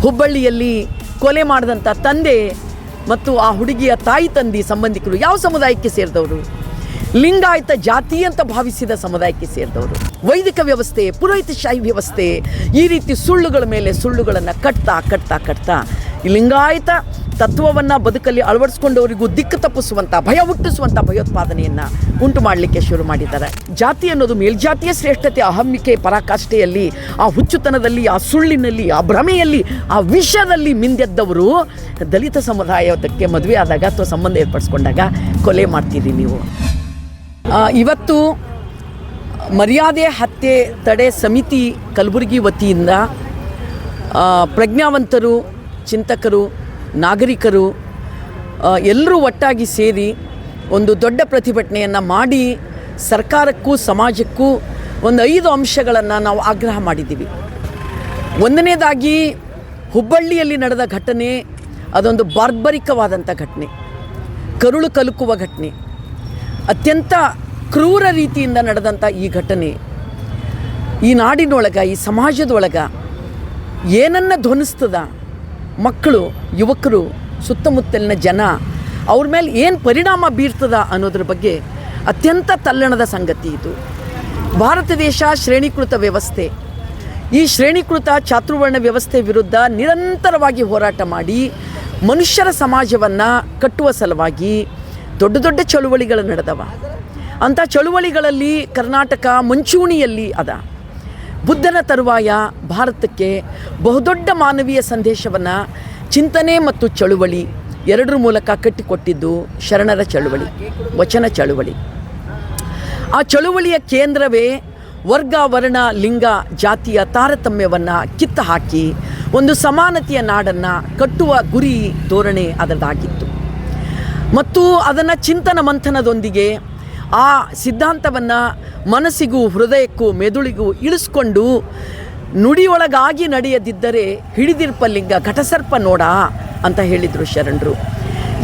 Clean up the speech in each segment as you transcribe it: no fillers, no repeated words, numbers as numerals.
ಹುಬ್ಬಳ್ಳಿಯಲ್ಲಿ ಕೊಲೆ ಮಾಡಿದಂಥ ತಂದೆ ಮತ್ತು ಆ ಹುಡುಗಿಯ ತಾಯಿ ತಂದೆ ಸಂಬಂಧಿಕರು ಯಾವ ಸಮುದಾಯಕ್ಕೆ ಸೇರಿದವರು? ಲಿಂಗಾಯತ ಜಾತಿ ಅಂತ ಭಾವಿಸಿದ ಸಮುದಾಯಕ್ಕೆ ಸೇರಿದವರು. ವೈದಿಕ ವ್ಯವಸ್ಥೆ, ಪುರೋಹಿತಶಾಹಿ ವ್ಯವಸ್ಥೆ, ಈ ರೀತಿ ಸುಳ್ಳುಗಳ ಮೇಲೆ ಸುಳ್ಳುಗಳನ್ನು ಕಟ್ತಾ ಈ ಲಿಂಗಾಯತ ತತ್ವವನ್ನು ಬದುಕಲ್ಲಿ ಅಳವಡಿಸ್ಕೊಂಡವರಿಗೂ ದಿಕ್ಕು ತಪ್ಪಿಸುವಂಥ, ಭಯ ಹುಟ್ಟಿಸುವಂಥ ಭಯೋತ್ಪಾದನೆಯನ್ನು ಉಂಟು ಮಾಡಲಿಕ್ಕೆ ಶುರು ಮಾಡಿದ್ದಾರೆ. ಜಾತಿ ಅನ್ನೋದು ಮೇಲ್ಜಾತಿಯ ಶ್ರೇಷ್ಠತೆ, ಅಹಮ್ಮಿಕೆ, ಪರಾಕಾಷ್ಠೆಯಲ್ಲಿ, ಆ ಹುಚ್ಚುತನದಲ್ಲಿ, ಆ ಸುಳ್ಳಿನಲ್ಲಿ, ಆ ಭ್ರಮೆಯಲ್ಲಿ, ಆ ವಿಷದಲ್ಲಿ ಮಿಂದೆದ್ದವರು ದಲಿತ ಸಮುದಾಯಕ್ಕೆ ಮದುವೆ ಆದಾಗ ಅಥವಾ ಸಂಬಂಧ ಏರ್ಪಡಿಸ್ಕೊಂಡಾಗ ಕೊಲೆ ಮಾಡ್ತೀರಿ ನೀವು. ಇವತ್ತು ಮರ್ಯಾದೆ ಹತ್ಯೆ ತಡೆ ಸಮಿತಿ ಕಲಬುರಗಿ ವತಿಯಿಂದ ಪ್ರಜ್ಞಾವಂತರು, ಚಿಂತಕರು, ನಾಗರಿಕರು ಎಲ್ಲರೂ ಒಟ್ಟಾಗಿ ಸೇರಿ ಒಂದು ದೊಡ್ಡ ಪ್ರತಿಭಟನೆಯನ್ನು ಮಾಡಿ ಸರ್ಕಾರಕ್ಕೂ ಸಮಾಜಕ್ಕೂ ಒಂದು 5 ಅಂಶಗಳನ್ನು ನಾವು ಆಗ್ರಹ ಮಾಡಿದ್ದೀವಿ. ಒಂದನೇದಾಗಿ, ಹುಬ್ಬಳ್ಳಿಯಲ್ಲಿ ನಡೆದ ಘಟನೆ ಅದೊಂದು ಬಾರ್ಬರಿಕವಾದಂಥ ಘಟನೆ, ಕರುಳು ಕಲುಕುವ ಘಟನೆ, ಅತ್ಯಂತ ಕ್ರೂರ ರೀತಿಯಿಂದ ನಡೆದಂಥ ಈ ಘಟನೆ ಈ ನಾಡಿನೊಳಗೆ, ಈ ಸಮಾಜದೊಳಗೆ ಏನನ್ನು ಧ್ವನಿಸ್ತದ, ಮಕ್ಕಳು, ಯುವಕರು, ಸುತ್ತಮುತ್ತಲಿನ ಜನ ಅವ್ರ ಮೇಲೆ ಏನು ಪರಿಣಾಮ ಬೀರ್ತದ ಅನ್ನೋದ್ರ ಬಗ್ಗೆ ಅತ್ಯಂತ ತಲ್ಲಣದ ಸಂಗತಿ ಇದು. ಭಾರತ ದೇಶ ಶ್ರೇಣೀಕೃತ ವ್ಯವಸ್ಥೆ, ಈ ಶ್ರೇಣೀಕೃತ ಚಾತುರ್ವರ್ಣ ವ್ಯವಸ್ಥೆ ವಿರುದ್ಧ ನಿರಂತರವಾಗಿ ಹೋರಾಟ ಮಾಡಿ ಮನುಷ್ಯರ ಸಮಾಜವನ್ನು ಕಟ್ಟುವ ಸಲುವಾಗಿ ದೊಡ್ಡ ದೊಡ್ಡ ಚಳುವಳಿಗಳು ನಡೆದವ. ಅಂಥ ಚಳುವಳಿಗಳಲ್ಲಿ ಕರ್ನಾಟಕ ಮುಂಚೂಣಿಯಲ್ಲಿ ಅದ. ಬುದ್ಧನ ತರುವಾಯ ಭಾರತಕ್ಕೆ ಬಹುದೊಡ್ಡ ಮಾನವೀಯ ಸಂದೇಶವನ್ನು ಚಿಂತನೆ ಮತ್ತು ಚಳುವಳಿ ಎರಡರ ಮೂಲಕ ಕಟ್ಟಿಕೊಟ್ಟಿದ್ದು ಶರಣರ ಚಳುವಳಿ, ವಚನ ಚಳುವಳಿ. ಆ ಚಳುವಳಿಯ ಕೇಂದ್ರವೇ ವರ್ಗ, ವರ್ಣ, ಲಿಂಗ, ಜಾತಿಯ ತಾರತಮ್ಯವನ್ನು ಕಿತ್ತು ಹಾಕಿ ಒಂದು ಸಮಾನತೆಯ ನಾಡನ್ನು ಕಟ್ಟುವ ಗುರಿ, ಧೋರಣೆ ಅದರದಾಗಿತ್ತು. ಮತ್ತು ಅದನ್ನು ಚಿಂತನ ಮಂಥನದೊಂದಿಗೆ ಆ ಸಿದ್ಧಾಂತವನ್ನು ಮನಸ್ಸಿಗೂ, ಹೃದಯಕ್ಕೂ, ಮೆದುಳಿಗೂ ಇಳಿಸ್ಕೊಂಡು ನುಡಿಯೊಳಗಾಗಿ ನಡೆಯದಿದ್ದರೆ ಹಿಡಿದಿರ್ಪಲಿಂಗ ಘಟಸರ್ಪ ನೋಡ ಅಂತ ಹೇಳಿದರು ಶರಣರು.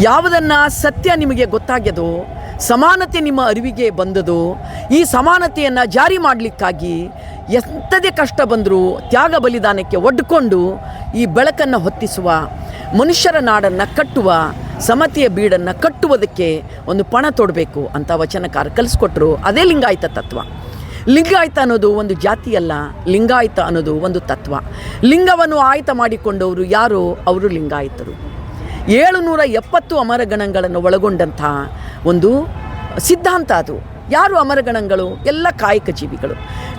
ಯಾವುದನ್ನು ಸತ್ಯ ನಿಮಗೆ ಗೊತ್ತಾಗ್ಯದೋ, ಸಮಾನತೆ ನಿಮ್ಮ ಅರಿವಿಗೆ ಬಂದದೋ, ಈ ಸಮಾನತೆಯನ್ನು ಜಾರಿ ಮಾಡಲಿಕ್ಕಾಗಿ ಎಂಥದೇ ಕಷ್ಟ ಬಂದರೂ ತ್ಯಾಗ ಬಲಿದಾನಕ್ಕೆ ಒಡ್ಕೊಂಡು ಈ ಬೆಳಕನ್ನು ಹೊತ್ತಿಸುವ, ಮನುಷ್ಯರ ನಾಡನ್ನು ಕಟ್ಟುವ, ಸಮತೆಯ ಬೀಡನ್ನು ಕಟ್ಟುವುದಕ್ಕೆ ಒಂದು ಪಣ ತೊಡಬೇಕು ಅಂತ ವಚನಕಾರ ಕಲಿಸ್ಕೊಟ್ರು. ಅದೇ ಲಿಂಗಾಯತ ತತ್ವ. ಲಿಂಗಾಯತ ಅನ್ನೋದು ಒಂದು ಜಾತಿಯಲ್ಲ, ಲಿಂಗಾಯತ ಅನ್ನೋದು ಒಂದು ತತ್ವ. ಲಿಂಗವನ್ನು ಆಯತ ಮಾಡಿಕೊಂಡವರು ಯಾರು? ಅವರು ಲಿಂಗಾಯತರು. 770 ಅಮರಗಣಗಳನ್ನು ಒಳಗೊಂಡಂಥ ಒಂದು ಸಿದ್ಧಾಂತ ಅದು. ಯಾರು ಅಮರಗಣಗಳು? ಎಲ್ಲ ಕಾಯಕ ಜೀವಿಗಳು.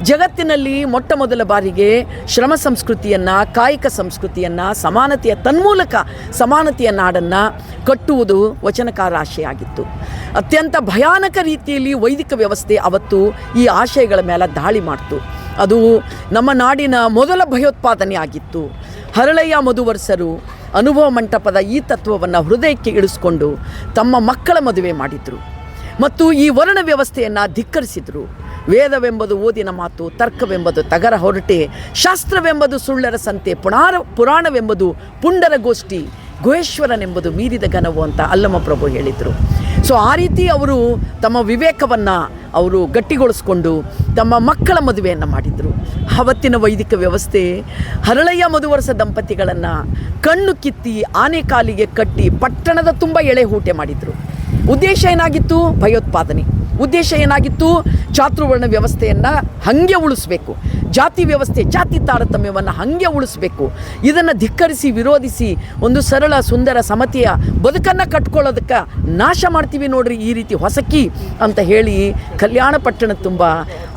ಜಗತ್ತಿನಲ್ಲಿ ಮೊಟ್ಟ ಮೊದಲ ಬಾರಿಗೆ ಶ್ರಮ ಸಂಸ್ಕೃತಿಯನ್ನು, ಕಾಯಕ ಸಂಸ್ಕೃತಿಯನ್ನು, ಸಮಾನತೆಯ ತನ್ಮೂಲಕ ಸಮಾನತೆಯ ನಾಡನ್ನು ಕಟ್ಟುವುದು ವಚನಕಾರ ಆಶಯ ಆಗಿತ್ತು. ಅತ್ಯಂತ ಭಯಾನಕ ರೀತಿಯಲ್ಲಿ ವೈದಿಕ ವ್ಯವಸ್ಥೆ ಅವತ್ತು ಈ ಆಶಯಗಳ ಮೇಲೆ ದಾಳಿ ಮಾಡ್ತು. ಅದು ನಮ್ಮ ನಾಡಿನ ಮೊದಲ ಭಯೋತ್ಪಾದನೆ ಆಗಿತ್ತು. ಹರಳಯ್ಯ ಮಧುವರ್ಸರು ಅನುಭವ ಮಂಟಪದ ಈ ತತ್ವವನ್ನು ಹೃದಯಕ್ಕೆ ಇಳಿಸ್ಕೊಂಡು ತಮ್ಮ ಮಕ್ಕಳ ಮದುವೆ ಮಾಡಿದರು ಮತ್ತು ಈ ವರ್ಣ ವ್ಯವಸ್ಥೆಯನ್ನು ಧಿಕ್ಕರಿಸಿದರು. ವೇದವೆಂಬುದು ಓದಿನ ಮಾತು, ತರ್ಕವೆಂಬುದು ತಗರ ಹೊರಟೆ, ಶಾಸ್ತ್ರವೆಂಬುದು ಸುಳ್ಳರ ಸಂತೆ, ಪುರಾಣವೆಂಬುದು ಪುಂಡರ ಗೋಷ್ಠಿ, ಗುಹೇಶ್ವರನೆಂಬುದು ಮೀರಿದ ಘನವು ಅಂತ ಅಲ್ಲಮ ಪ್ರಭು ಹೇಳಿದರು. ಸೊ ಆ ರೀತಿ ಅವರು ತಮ್ಮ ವಿವೇಕವನ್ನು ಅವರು ಗಟ್ಟಿಗೊಳಿಸ್ಕೊಂಡು ತಮ್ಮ ಮಕ್ಕಳ ಮದುವೆಯನ್ನು ಮಾಡಿದರು. ಆವತ್ತಿನ ವೈದಿಕ ವ್ಯವಸ್ಥೆ ಹರಳಯ್ಯ ಮಧುವರ್ಸ ದಂಪತಿಗಳನ್ನು ಕಣ್ಣು ಕಿತ್ತಿ ಆನೆ ಕಾಲಿಗೆ ಕಟ್ಟಿ ಪಟ್ಟಣದ ತುಂಬ ಎಳೆ ಹೂಟೆ ಮಾಡಿದರು. ಉದ್ದೇಶ ಏನಾಗಿತ್ತು? ಭಯೋತ್ಪಾದನೆ. ಉದ್ದೇಶ ಏನಾಗಿತ್ತು? ಚಾತುರ್ವರ್ಣ ವ್ಯವಸ್ಥೆಯನ್ನು ಹಾಗೆ ಉಳಿಸ್ಬೇಕು, ಜಾತಿ ವ್ಯವಸ್ಥೆ, ಜಾತಿ ತಾರತಮ್ಯವನ್ನು ಹಾಗೆ ಉಳಿಸ್ಬೇಕು. ಇದನ್ನು ಧಿಕ್ಕರಿಸಿ, ವಿರೋಧಿಸಿ ಒಂದು ಸರಳ, ಸುಂದರ, ಸಮತೆಯ ಬದುಕನ್ನು ಕಟ್ಕೊಳ್ಳೋದಕ್ಕೆ ನಾಶ ಮಾಡ್ತೀವಿ ನೋಡ್ರಿ ಈ ರೀತಿ ಹೊಸಕಿ ಅಂತ ಹೇಳಿ ಕಲ್ಯಾಣ ಪಟ್ಟಣ ತುಂಬ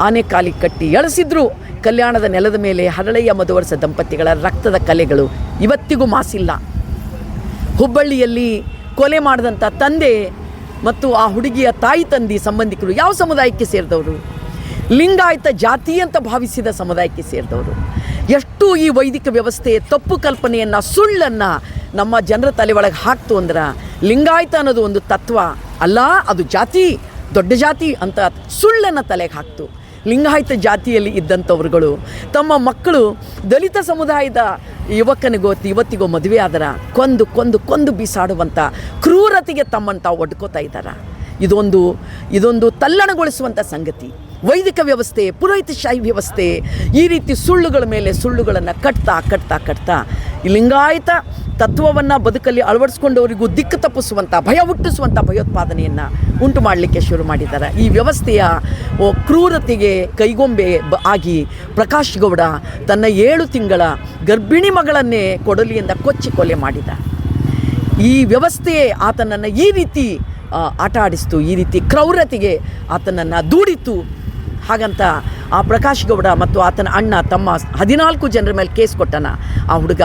ಆನೆ ಕಾಲಿಗೆ ಕಟ್ಟಿ ಎಳೆಸಿದ್ರು. ಕಲ್ಯಾಣದ ನೆಲದ ಮೇಲೆ ಹರಳಯ್ಯ ಮಧುವರ್ಸ ದಂಪತಿಗಳ ರಕ್ತದ ಕಲೆಗಳು ಇವತ್ತಿಗೂ ಮಾಸಿಲ್ಲ. ಹುಬ್ಬಳ್ಳಿಯಲ್ಲಿ ಕೊಲೆ ಮಾಡಿದಂಥ ತಂದೆ ಮತ್ತು ಆ ಹುಡುಗಿಯ ತಾಯಿ ತಂದೆ ಸಂಬಂಧಿಕರು ಯಾವ ಸಮುದಾಯಕ್ಕೆ ಸೇರಿದವರು? ಲಿಂಗಾಯತ ಜಾತಿ ಅಂತ ಭಾವಿಸಿದ ಸಮುದಾಯಕ್ಕೆ ಸೇರಿದವರು. ಎಷ್ಟು ಈ ವೈದಿಕ ವ್ಯವಸ್ಥೆ ತಪ್ಪು ಕಲ್ಪನೆಯನ್ನು, ಸುಳ್ಳನ್ನು ನಮ್ಮ ಜನರ ತಲೆ ಒಳಗೆ ಹಾಕ್ತು ಅಂದ್ರೆ, ಲಿಂಗಾಯತ ಅನ್ನೋದು ಒಂದು ತತ್ವ ಅಲ್ಲ, ಅದು ಜಾತಿ, ದೊಡ್ಡ ಜಾತಿ ಅಂತ ಸುಳ್ಳನ್ನು ತಲೆಗೆ ಹಾಕ್ತು. ಲಿಂಗಾಯತ ಜಾತಿಯಲ್ಲಿ ಇದ್ದಂಥವ್ರುಗಳು ತಮ್ಮ ಮಕ್ಕಳು ದಲಿತ ಸಮುದಾಯದ ಇವತ್ತಿಗೋ ಮದುವೆ ಆದರ ಕೊಂದು ಬೀಸಾಡುವಂಥ ಕ್ರೂರತೆಗೆ ತಮ್ಮನ್ನು ತಾವು ಒಡ್ಕೋತಾ ಇದ್ದಾರೆ. ಇದೊಂದು ತಲ್ಲಣಗೊಳಿಸುವಂಥ ಸಂಗತಿ. ವೈದಿಕ ವ್ಯವಸ್ಥೆ, ಪುರೋಹಿತಶಾಹಿ ವ್ಯವಸ್ಥೆ ಈ ರೀತಿ ಸುಳ್ಳುಗಳ ಮೇಲೆ ಸುಳ್ಳುಗಳನ್ನು ಕಟ್ತಾ ಈ ಲಿಂಗಾಯತ ತತ್ವವನ್ನು ಬದುಕಲ್ಲಿ ಅಳವಡಿಸ್ಕೊಂಡವರಿಗೂ ದಿಕ್ಕು ತಪ್ಪಿಸುವಂಥ ಭಯ ಹುಟ್ಟಿಸುವಂಥ ಭಯೋತ್ಪಾದನೆಯನ್ನು ಉಂಟು ಮಾಡಲಿಕ್ಕೆ ಶುರು ಮಾಡಿದ್ದಾರೆ. ಈ ವ್ಯವಸ್ಥೆಯ ಕ್ರೂರತೆಗೆ ಕೈಗೊಂಬೆ ಆಗಿ ಪ್ರಕಾಶ್ ಗೌಡ ತನ್ನ 7 ತಿಂಗಳ ಗರ್ಭಿಣಿ ಮಗಳನ್ನೇ ಕೊಡಲಿಯಿಂದ ಕೊಚ್ಚಿ ಕೊಲೆ ಮಾಡಿದ. ಈ ವ್ಯವಸ್ಥೆಯೇ ಆತನನ್ನು ಈ ರೀತಿ ಆಟ ಆಡಿಸ್ತು, ಈ ರೀತಿ ಕ್ರೌರತೆಗೆ ಆತನನ್ನು ದೂಡಿತು. ಹಾಗಂತ ಆ ಪ್ರಕಾಶ್ ಗೌಡ ಮತ್ತು ಆತನ ಅಣ್ಣ ತಮ್ಮ 14 ಜನರ ಮೇಲೆ ಕೇಸ್ ಕೊಟ್ಟನ. ಆ ಹುಡುಗ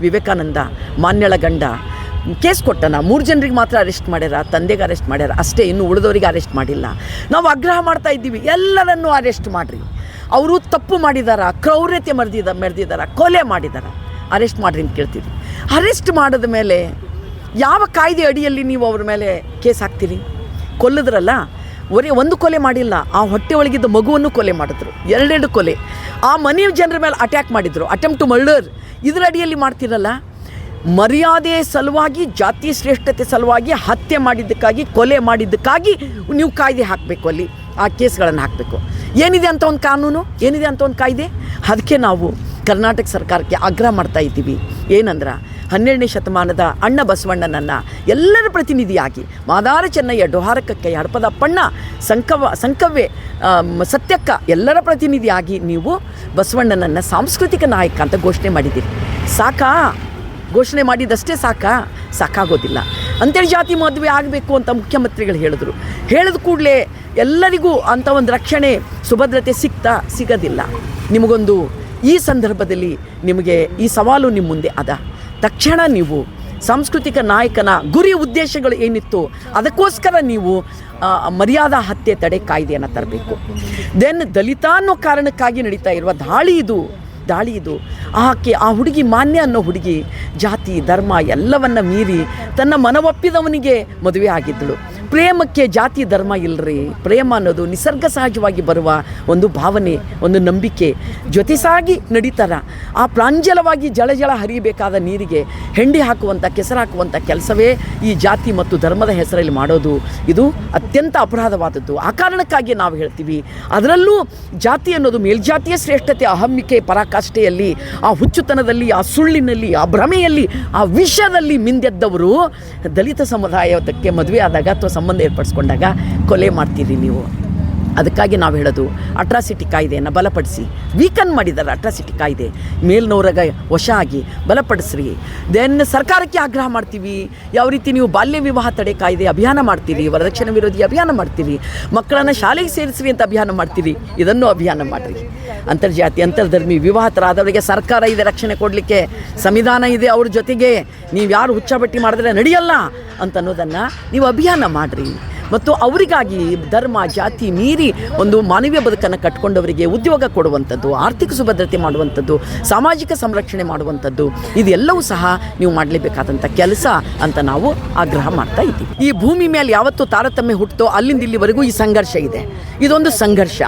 ವಿವೇಕಾನಂದ ಮಾನ್ಯಳ ಗಂಡ ಕೇಸ್ ಕೊಟ್ಟನ. 3 ಜನರಿಗೆ ಮಾತ್ರ ಅರೆಸ್ಟ್ ಮಾಡ್ಯಾರ, ತಂದೆಗೆ ಅರೆಸ್ಟ್ ಮಾಡ್ಯಾರ ಅಷ್ಟೇ, ಇನ್ನು ಉಳಿದವರಿಗೆ ಅರೆಸ್ಟ್ ಮಾಡಿಲ್ಲ. ನಾವು ಆಗ್ರಹ ಮಾಡ್ತಾ ಇದ್ದೀವಿ, ಎಲ್ಲರನ್ನೂ ಅರೆಸ್ಟ್ ಮಾಡಿರಿ. ಅವರು ತಪ್ಪು ಮಾಡಿದಾರ, ಕ್ರೌರ್ಯತೆ ಮೆರೆದಿದ್ದಾರೆ, ಕೊಲೆ ಮಾಡಿದ್ದಾರೆ, ಅರೆಸ್ಟ್ ಮಾಡಿರಿ ಅಂತ ಕೇಳ್ತೀರಿ. ಅರೆಸ್ಟ್ ಮಾಡಿದ ಮೇಲೆ ಯಾವ ಕಾಯ್ದೆ ಅಡಿಯಲ್ಲಿ ನೀವು ಅವ್ರ ಮೇಲೆ ಕೇಸ್ ಹಾಕ್ತೀರಿ? ಕೊಲ್ಲಿದ್ರಲ್ಲ, ಒಂದು ಕೊಲೆ ಮಾಡಿಲ್ಲ, ಆ ಹೊಟ್ಟೆ ಒಳಗಿದ್ದ ಮಗುವನ್ನು ಕೊಲೆ ಮಾಡಿದ್ರು, 2 ಕೊಲೆ. ಆ ಮನೆಯ ಜನರ ಮೇಲೆ ಅಟ್ಯಾಕ್ ಮಾಡಿದರು, ಅಟೆಂಪ್ಟ್ ಟು ಮರ್ಡರ್. ಇದರ ಅಡಿಯಲ್ಲಿ ಮಾಡ್ತಿರಲ್ಲ. ಮರ್ಯಾದೆ ಸಲುವಾಗಿ, ಜಾತಿ ಶ್ರೇಷ್ಠತೆ ಸಲುವಾಗಿ ಹತ್ಯೆ ಮಾಡಿದ್ದಕ್ಕಾಗಿ, ಕೊಲೆ ಮಾಡಿದ್ದಕ್ಕಾಗಿ ನೀವು ಕಾಯ್ದೆ ಹಾಕಬೇಕು, ಅಲ್ಲಿ ಆ ಕೇಸ್ಗಳನ್ನು ಹಾಕಬೇಕು. ಏನಿದೆ ಅಂತ ಒಂದು ಕಾನೂನು, ಏನಿದೆ ಅಂತ ಒಂದು ಕಾಯ್ದೆ? ಅದಕ್ಕೆ ನಾವು ಕರ್ನಾಟಕ ಸರ್ಕಾರಕ್ಕೆ ಆಗ್ರಹ ಮಾಡ್ತಾ ಇದ್ದೀವಿ. ಏನಂದ್ರೆ 12ನೇ ಶತಮಾನದ ಅಣ್ಣ ಬಸವಣ್ಣನನ್ನು ಎಲ್ಲರ ಪ್ರತಿನಿಧಿಯಾಗಿ, ಮಾದಾರ ಚೆನ್ನಯ್ಯ, ಡೊಹಾರಕಕ್ಕಯ್ಯ, ಹಡಪದಪ್ಪಣ್ಣ, ಸಂಕವ್ವೆ, ಸತ್ಯಕ್ಕ ಎಲ್ಲರ ಪ್ರತಿನಿಧಿಯಾಗಿ ನೀವು ಬಸವಣ್ಣನನ್ನು ಸಾಂಸ್ಕೃತಿಕ ನಾಯಕ ಅಂತ ಘೋಷಣೆ ಮಾಡಿದ್ದೀರಿ. ಸಾಕಾ? ಘೋಷಣೆ ಮಾಡಿದಷ್ಟೇ ಸಾಕಾಗೋದಿಲ್ಲ. ಅಂತರ್ಜಾತಿ ಮದುವೆ ಆಗಬೇಕು ಅಂತ ಮುಖ್ಯಮಂತ್ರಿಗಳು ಹೇಳಿದ ಕೂಡಲೇ ಎಲ್ಲರಿಗೂ ಅಂಥ ಒಂದು ರಕ್ಷಣೆ, ಸುಭದ್ರತೆ ಸಿಗೋದಿಲ್ಲ. ನಿಮಗೊಂದು ಈ ಸಂದರ್ಭದಲ್ಲಿ ನಿಮಗೆ ಈ ಸವಾಲು ನಿಮ್ಮ ಮುಂದೆ ಅದ. ತಕ್ಷಣ ನೀವು ಸಾಂಸ್ಕೃತಿಕ ನಾಯಕನ ಗುರಿ ಉದ್ದೇಶಗಳು ಏನಿತ್ತು ಅದಕ್ಕೋಸ್ಕರ ನೀವು ಮರ್ಯಾದಾ ಹತ್ಯೆ ತಡೆ ಕಾಯ್ದೆಯನ್ನು ತರಬೇಕು. ದೆನ್ ದಲಿತ ಅನ್ನೋ ಕಾರಣಕ್ಕಾಗಿ ನಡೀತಾ ಇರುವ ದಾಳಿ ಇದು. ಆ ಹುಡುಗಿ ಮಾನ್ಯ ಅನ್ನೋ ಹುಡುಗಿ ಜಾತಿ ಧರ್ಮ ಎಲ್ಲವನ್ನ ಮೀರಿ ತನ್ನ ಮನವೊಪ್ಪಿದವನಿಗೆ ಮದುವೆ ಆಗಿದ್ದಳು. ಪ್ರೇಮಕ್ಕೆ ಜಾತಿ ಧರ್ಮ ಇಲ್ಲರಿ. ಪ್ರೇಮ ಅನ್ನೋದು ನಿಸರ್ಗ ಸಹಜವಾಗಿ ಬರುವ ಒಂದು ಭಾವನೆ, ಒಂದು ನಂಬಿಕೆ. ಜೊತೆ ಸಾಗಿ ನಡೀತಾರ. ಆ ಪ್ರಾಂಜಲವಾಗಿ ಜಳ ಹರಿಯಬೇಕಾದ ನೀರಿಗೆ ಹೆಂಡಿ ಹಾಕುವಂಥ, ಕೆಸರು ಹಾಕುವಂಥ ಕೆಲಸವೇ ಈ ಜಾತಿ ಮತ್ತು ಧರ್ಮದ ಹೆಸರಲ್ಲಿ ಮಾಡೋದು. ಇದು ಅತ್ಯಂತ ಅಪರಾಧವಾದದ್ದು. ಆ ಕಾರಣಕ್ಕಾಗಿ ನಾವು ಹೇಳ್ತೀವಿ, ಅದರಲ್ಲೂ ಜಾತಿ ಅನ್ನೋದು ಮೇಲ್ಜಾತಿಯ ಶ್ರೇಷ್ಠತೆ, ಅಹಮ್ಮಿಕೆ, ಪರಾಕಾಷ್ಠೆಯಲ್ಲಿ, ಆ ಹುಚ್ಚುತನದಲ್ಲಿ, ಆ ಸುಳ್ಳಿನಲ್ಲಿ, ಆ ಭ್ರಮೆಯಲ್ಲಿ, ಆ ವಿಷದಲ್ಲಿ ಮಿಂದೆದ್ದವರು ದಲಿತ ಸಮುದಾಯಕ್ಕೆ ಮದುವೆ ಆದಾಗ ಅಥವಾ ಸಂಬಂಧ ಏರ್ಪಡಿಸ್ಕೊಂಡಾಗ ಕೊಲೆ ಮಾಡ್ತೀರಿ ನೀವು. ಅದಕ್ಕಾಗಿ ನಾವು ಹೇಳೋದು, ಅಟ್ರಾಸಿಟಿ ಕಾಯ್ದೆಯನ್ನು ಬಲಪಡಿಸಿ. ವೀಕನ್ ಮಾಡಿದ್ದಾರೆ ಅಟ್ರಾಸಿಟಿ ಕಾಯ್ದೆ, ಮೇಲ್ನವರಾಗ ವಶ ಆಗಿ ಬಲಪಡಿಸ್ರಿ. ದೆನ್ ಸರ್ಕಾರಕ್ಕೆ ಆಗ್ರಹ ಮಾಡ್ತೀವಿ, ಯಾವ ರೀತಿ ನೀವು ಬಾಲ್ಯ ವಿವಾಹ ತಡೆ ಕಾಯ್ದೆ ಅಭಿಯಾನ ಮಾಡ್ತೀರಿ, ವರದಕ್ಷಿಣೆ ವಿರೋಧಿ ಅಭಿಯಾನ ಮಾಡ್ತೀರಿ, ಮಕ್ಕಳನ್ನು ಶಾಲೆಗೆ ಸೇರಿಸ್ರಿ ಅಂತ ಅಭಿಯಾನ ಮಾಡ್ತೀರಿ, ಇದನ್ನು ಅಭಿಯಾನ ಮಾಡಿರಿ. ಅಂತರ್ಜಾತಿ ಅಂತರ್ಧರ್ಮಿ ವಿವಾಹತರಾದವರಿಗೆ ಸರ್ಕಾರ ಇದೆ ರಕ್ಷಣೆ ಕೊಡಲಿಕ್ಕೆ, ಸಂವಿಧಾನ ಇದೆ. ಅವ್ರ ಜೊತೆಗೆ ನೀವು ಯಾರು ಹುಚ್ಚಾಬಟ್ಟಿ ಮಾಡಿದ್ರೆ ನಡೆಯಲ್ಲ ಅಂತ ಅನ್ನೋದನ್ನು ನೀವು ಅಭಿಯಾನ ಮಾಡಿರಿ. ಮತ್ತು ಅವರಿಗಾಗಿ ಧರ್ಮ ಜಾತಿ ಮೀರಿ ಒಂದು ಮಾನವೀಯ ಬದುಕನ್ನು ಕಟ್ಕೊಂಡವರಿಗೆ ಉದ್ಯೋಗ ಕೊಡುವಂಥದ್ದು, ಆರ್ಥಿಕ ಸುಭದ್ರತೆ ಮಾಡುವಂಥದ್ದು, ಸಾಮಾಜಿಕ ಸಂರಕ್ಷಣೆ ಮಾಡುವಂಥದ್ದು, ಇದೆಲ್ಲವೂ ಸಹ ನೀವು ಮಾಡಲೇಬೇಕಾದಂಥ ಕೆಲಸ ಅಂತ ನಾವು ಆಗ್ರಹ ಮಾಡ್ತಾ ಇದ್ದೀವಿ. ಈ ಭೂಮಿ ಮೇಲೆ ಯಾವತ್ತೂ ತಾರತಮ್ಯ ಹುಟ್ಟೋ ಅಲ್ಲಿಂದ ಇಲ್ಲಿವರೆಗೂ ಈ ಸಂಘರ್ಷ ಇದೆ. ಇದೊಂದು ಸಂಘರ್ಷ.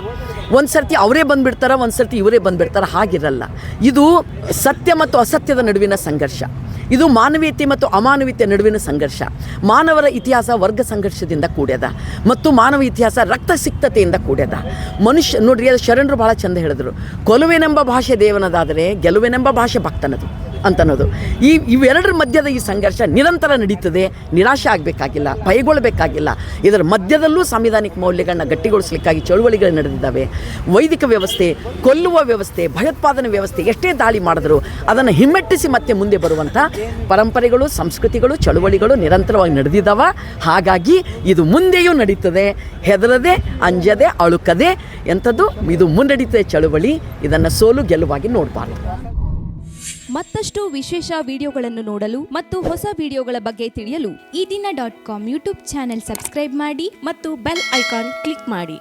ಒಂದು ಸರ್ತಿ ಅವರೇ ಬಂದುಬಿಡ್ತಾರೆ, ಒಂದು ಸರ್ತಿ ಇವರೇ ಬಂದುಬಿಡ್ತಾರೆ, ಹಾಗಿರಲ್ಲ. ಇದು ಸತ್ಯ ಮತ್ತು ಅಸತ್ಯದ ನಡುವಿನ ಸಂಘರ್ಷ. ಇದು ಮಾನವೀಯತೆ ಮತ್ತು ಅಮಾನವೀಯತೆ ನಡುವಿನ ಸಂಘರ್ಷ. ಮಾನವರ ಇತಿಹಾಸ ವರ್ಗ ಸಂಘರ್ಷದಿಂದ ಕೂಡ್ಯದ ಮತ್ತು ಮಾನವ ಇತಿಹಾಸ ರಕ್ತ ಸಿಕ್ತತೆಯಿಂದ ಕೂಡ್ಯದ. ಮನುಷ್ಯ ನೋಡ್ರಿ, ಅದು ಶರಣರು ಭಾಳ ಚಂದ ಹೇಳಿದ್ರು, ಕೊಲುವೆನೆಂಬ ಭಾಷೆ ದೇವನದಾದರೆ ಗೆಲುವೆನೆಂಬ ಭಾಷೆ ಭಕ್ತನದು ಅಂತನ್ನೋದು. ಇವೆರಡರ ಮಧ್ಯದ ಈ ಸಂಘರ್ಷ ನಿರಂತರ ನಡೀತದೆ. ನಿರಾಶೆ ಆಗಬೇಕಾಗಿಲ್ಲ, ಭಯಗೊಳ್ಳಬೇಕಾಗಿಲ್ಲ. ಇದರ ಮಧ್ಯದಲ್ಲೂ ಸಾಂವಿಧಾನಿಕ ಮೌಲ್ಯಗಳನ್ನ ಗಟ್ಟಿಗೊಳಿಸಲಿಕ್ಕಾಗಿ ಚಳುವಳಿಗಳು ನಡೆದಿದ್ದಾವೆ. ವೈದಿಕ ವ್ಯವಸ್ಥೆ, ಕೊಲ್ಲುವ ವ್ಯವಸ್ಥೆ, ಭಯೋತ್ಪಾದನೆ ವ್ಯವಸ್ಥೆ ಎಷ್ಟೇ ದಾಳಿ ಮಾಡಿದ್ರು ಅದನ್ನು ಹಿಮ್ಮೆಟ್ಟಿಸಿ ಮತ್ತೆ ಮುಂದೆ ಬರುವಂಥ ಪರಂಪರೆಗಳು, ಸಂಸ್ಕೃತಿಗಳು, ಚಳುವಳಿಗಳು ನಿರಂತರವಾಗಿ ನಡೆದಿದ್ದಾವೆ. ಹಾಗಾಗಿ ಇದು ಮುಂದೆಯೂ ನಡೀತದೆ. ಹೆದರದೆ, ಅಂಜದೆ, ಅಳುಕದೆ ಎಂಥದ್ದು ಇದು ಮುನ್ನಡೀತದೆ ಚಳುವಳಿ. ಇದನ್ನು ಸೋಲು ಗೆಲುವಾಗಿ ನೋಡಬಾರ್ದು. ಮತ್ತಷ್ಟು ವಿಶೇಷ ವಿಡಿಯೋಗಳನ್ನು ನೋಡಲು ಮತ್ತು ಹೊಸ ವಿಡಿಯೋಗಳ ಬಗ್ಗೆ ತಿಳಿಯಲು ಈ ದಿನ .com ಯೂಟ್ಯೂಬ್ ಚಾನೆಲ್ ಸಬ್ಸ್ಕ್ರೈಬ್ ಮಾಡಿ ಮತ್ತು ಬೆಲ್ ಐಕಾನ್ ಕ್ಲಿಕ್ ಮಾಡಿ.